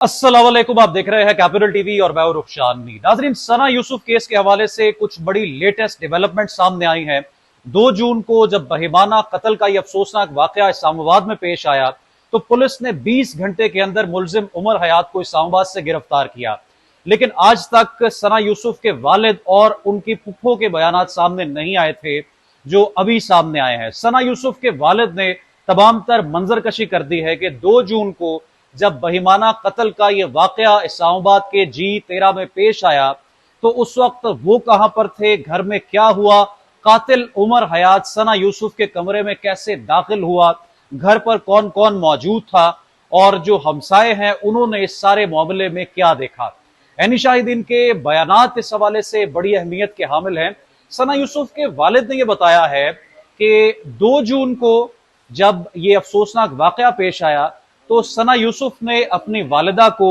अस्सलाम वालेकुम, आप देख रहे हैं कैपिटल टीवी और मैं हूं रुखशान मीर। नाजरीन, सना यूसुफ केस के हवाले से कुछ बड़ी लेटेस्ट डेवलपमेंट सामने आई हैं। 2 जून को जब बहिमाना कत्ल का यह अफसोसनाक वाकया इस्लामाबाद में पेश आया तो पुलिस ने 20 घंटे के अंदर मुलजिम उमर हयात को इस्लामाबाद से गिरफ्तार किया, लेकिन आज तक सना यूसुफ के वालिद और उनकी फुफ्फो के बयान सामने नहीं आए थे जो अभी सामने आए हैं। सना यूसुफ के वालिद ने तमाम तर मंजरकशी कर दी है कि 2 जून को जब बहिमाना कत्ल का यह वाकया इस्लामाबाद के G13 में पेश आया तो उस वक्त वो कहां पर थे, घर में क्या हुआ, कातिल उमर हयात सना यूसुफ के कमरे में कैसे दाखिल हुआ, घर पर कौन कौन मौजूद था और जो हमसाए हैं उन्होंने इस सारे मामले में क्या देखा। ऐनी शाहिदीन के बयानात इस हवाले से बड़ी अहमियत के हामिल हैं। सना यूसुफ के वालिद ने यह बताया है कि 2 जून को जब ये अफसोसनाक वाकया पेश आया तो सना यूसुफ ने अपनी वालिदा को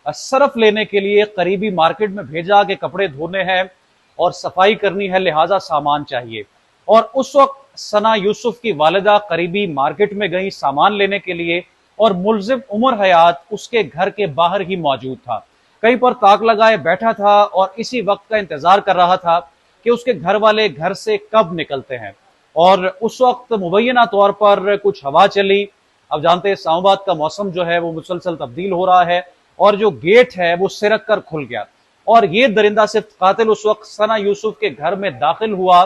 सरफ लेने के लिए करीबी मार्केट में भेजा कि कपड़े धोने हैं और सफाई करनी है, लिहाजा सामान चाहिए। और उस वक्त सना यूसुफ की वालिदा करीबी मार्केट में गई सामान लेने के लिए और मुलजिम उमर हयात उसके घर के बाहर ही मौजूद था, कहीं पर ताक लगाए बैठा था और इसी वक्त का इंतजार कर रहा था कि उसके घर वाले घर से कब निकलते हैं। और उस वक्त मुबैना तौर पर कुछ हवा चली। अब जानते हैं इस्लामाबाद का मौसम जो है वो मुसलसल तब्दील हो रहा है और जो गेट है वो सिरक कर खुल गया और ये दरिंदा सिर्फ कातिल उस वक्त सना यूसुफ के घर में दाखिल हुआ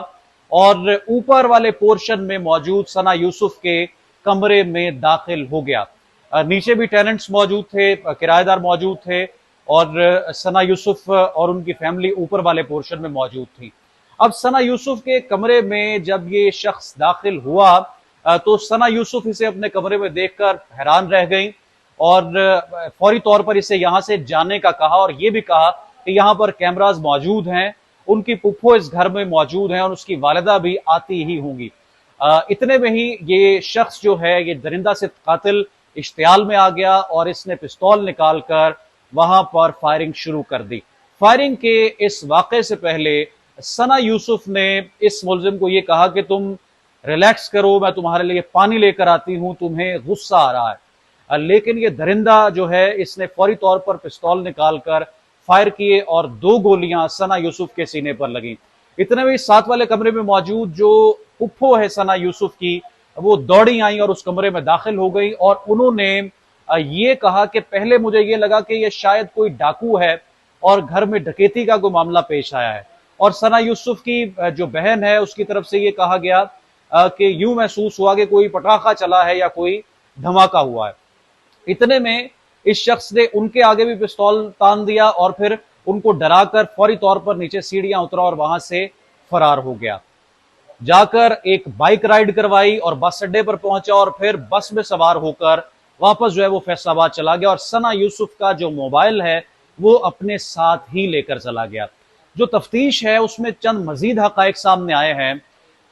और ऊपर वाले पोर्शन में मौजूद सना यूसुफ के कमरे में दाखिल हो गया। नीचे भी टेनेंट्स मौजूद थे, किराएदार मौजूद थे और सना यूसुफ और उनकी फैमिली ऊपर वाले पोर्शन में मौजूद थी। अब सना यूसुफ के कमरे में जब ये शख्स दाखिल हुआ तो सना यूसुफ इसे अपने कमरे में देखकर हैरान रह गई और फौरी तौर पर इसे यहां से जाने का कहा और यह भी कहा कि यहां पर कैमरास मौजूद हैं, उनकी पुप्पो इस घर में मौजूद हैं और उसकी वालिदा भी आती ही होंगी। इतने में ही ये शख्स जो है ये दरिंदा से कातिल इश्तियाल में आ गया और इसने पिस्तौल निकालकर वहां पर फायरिंग शुरू कर दी। फायरिंग के इस वाक़े से पहले सना यूसुफ ने इस मुलजिम को यह कहा कि तुम रिलैक्स करो, मैं तुम्हारे लिए पानी लेकर आती हूं, तुम्हें गुस्सा आ रहा है। लेकिन ये दरिंदा जो है इसने फौरी तौर पर पिस्तौल निकालकर फायर किए और 2 गोलियां सना यूसुफ के सीने पर लगी। इतने में साथ वाले कमरे में मौजूद जो फुफ्फो है सना यूसुफ की, वो दौड़ी आई और उस कमरे में दाखिल हो गई और उन्होंने ये कहा कि पहले मुझे ये लगा कि ये शायद कोई डाकू है और घर में डकैती का कोई मामला पेश आया है। और सना यूसुफ की जो बहन है उसकी तरफ से ये कहा गया कि यूं महसूस हुआ कि कोई पटाखा चला है या कोई धमाका हुआ है। इतने में इस शख्स ने उनके आगे भी पिस्तौल तान दिया और फिर उनको डराकर फौरी तौर पर नीचे सीढ़ियां उतरा और वहां से फरार हो गया। जाकर एक बाइक राइड करवाई और बस अड्डे पर पहुंचा और फिर बस में सवार होकर वापस जो है वो फैसलाबाद चला गया और सना यूसुफ का जो मोबाइल है वो अपने साथ ही लेकर चला गया। जो तफ्तीश है उसमें चंद मजीद हकायक सामने आए हैं।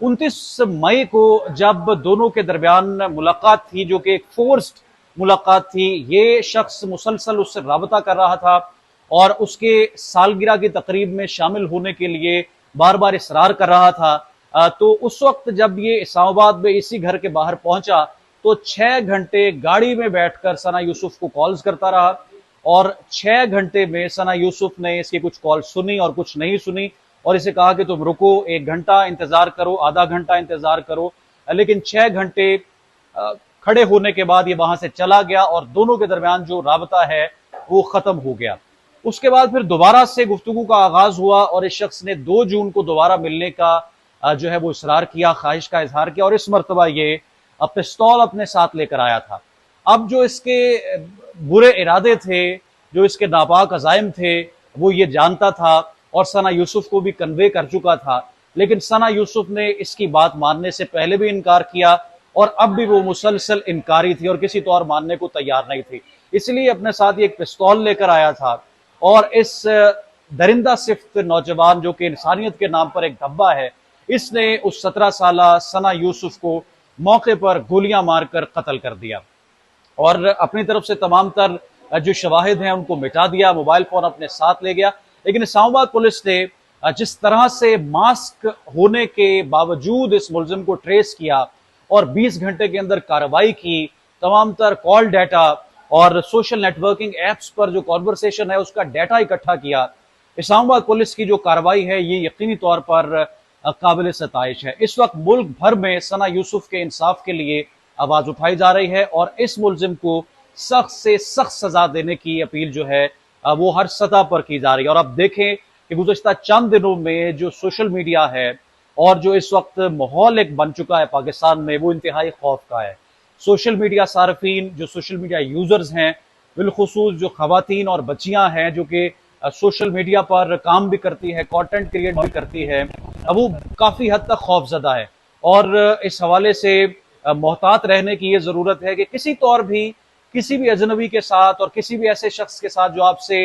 29 मई को जब दोनों के दरमियान मुलाकात थी, जो कि एक फोर्स्ड मुलाकात थी, ये शख्स मुसलसल उससे राबता कर रहा था और उसके सालगिरह की तकरीब में शामिल होने के लिए बार बार इसरार कर रहा था। तो उस वक्त जब ये इस्लामाबाद में इसी घर के बाहर पहुंचा तो 6 घंटे गाड़ी में बैठकर सना यूसुफ को कॉल्स करता रहा और 6 घंटे में सना यूसुफ ने इसकी कुछ कॉल सुनी और कुछ नहीं सुनी और इसे कहा कि तुम रुको, 1 घंटा इंतजार करो, आधा घंटा इंतजार करो। लेकिन 6 घंटे खड़े होने के बाद ये वहां से चला गया और दोनों के दरमियान जो राबता है वो खत्म हो गया। उसके बाद फिर दोबारा से गुफ्तगू का आगाज हुआ और इस शख्स ने 2 जून को दोबारा मिलने का जो है वो इसरार किया, ख्वाहिश का इजहार किया और इस मरतबा ये पिस्तौल अपने साथ लेकर आया था। अब जो इसके बुरे इरादे थे, जो इसके नापाक अज़ाइम थे, वो ये जानता था और सना यूसुफ को भी कन्वे कर चुका था, लेकिन सना यूसुफ ने इसकी बात मानने से पहले भी इनकार किया और अब भी वो मुसलसल इनकारी थी और किसी तौर मानने को तैयार नहीं थी। इसलिए अपने साथ एक पिस्तौल लेकर आया था और इस दरिंदा सिफ्त नौजवान जो कि इंसानियत के नाम पर एक धब्बा है, इसने उस 17 साला सना यूसुफ को मौके पर गोलियां मारकर कत्ल कर दिया और अपनी तरफ से तमाम तर जो शवाहिद हैं उनको मिटा दिया, मोबाइल फोन अपने साथ ले गया। लेकिन इस्लामाबाद पुलिस ने जिस तरह से मास्क होने के बावजूद इस मुलजिम को ट्रेस किया और 20 घंटे के अंदर कार्रवाई की, तमाम तर कॉल डाटा और सोशल नेटवर्किंग एप्स पर जो कॉन्वर्सेशन है उसका डाटा इकट्ठा किया। इस्लामाबाद पुलिस की जो कार्रवाई है ये यकीनी तौर पर काबिल सताइश है। इस वक्त मुल्क भर में सना यूसुफ के इंसाफ के लिए आवाज उठाई जा रही है और इस मुलजिम को सख्त से सख्त सजा देने की अपील जो है वो हर सतह पर की जा रही है। और अब देखें कि गुज़श्ता चंद दिनों में जो सोशल मीडिया है और जो इस वक्त माहौल एक बन चुका है पाकिस्तान में, वो इंतहाई खौफ का है। सोशल मीडिया सार्फिन, जो सोशल मीडिया यूजर्स हैं, बिलखुसूस जो खवातीन और बच्चियां हैं जो कि सोशल मीडिया पर काम भी करती है, कंटेंट क्रिएट भी करती है, वो काफी हद तक खौफजदा है। और इस हवाले से मोहतात रहने की ये जरूरत है कि किसी तौर भी किसी भी अजनबी के साथ और किसी भी ऐसे शख्स के साथ जो आपसे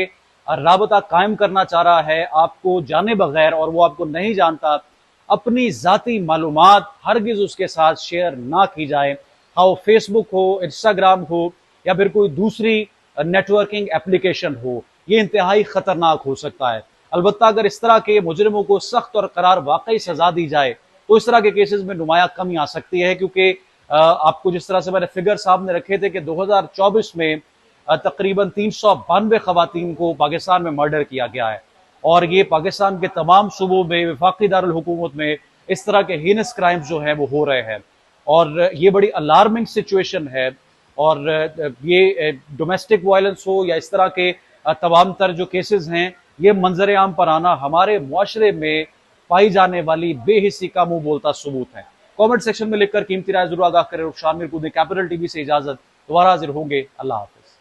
राबता कायम करना चाह रहा है आपको जाने बगैर और वो आपको नहीं जानता, अपनी जाती मालूमात हरगिज उसके साथ शेयर ना की जाए। हाँ, वो फेसबुक हो, इंस्टाग्राम हो या फिर कोई दूसरी नेटवर्किंग एप्लीकेशन हो, ये इंतहाई खतरनाक हो सकता है। अलबत्ता अगर इस तरह के मुजरिमों को सख्त और करार वाकई सजा दी जाए तो इस तरह के केसेस में नुमाया कमी आ सकती है, क्योंकि आपको जिस तरह से मैंने फिगर सामने रखे थे कि 2024 में तकरीबन 392 खवातीन को पाकिस्तान में मर्डर किया गया है और ये पाकिस्तान के तमाम सूबों में वफाकी दारुल हुकूमत में इस तरह के हीनस क्राइम्स जो हैं वो हो रहे हैं और ये बड़ी अलार्मिंग सिचुएशन है। और ये डोमेस्टिक वायलेंस हो या इस तरह के तमाम तर जो केसेस हैं, ये मंजर आम पर आना हमारे मुआशरे में पाई जाने वाली बेहिसी का मुंह बोलता सबूत है। कमेंट सेक्शन में लिखकर कीमती राय जरूर आगाह करें। रुखसार मीर को कैपिटल टीवी से इजाजत, दोबारा हाजिर होंगे। अल्लाह हाफ़िज़।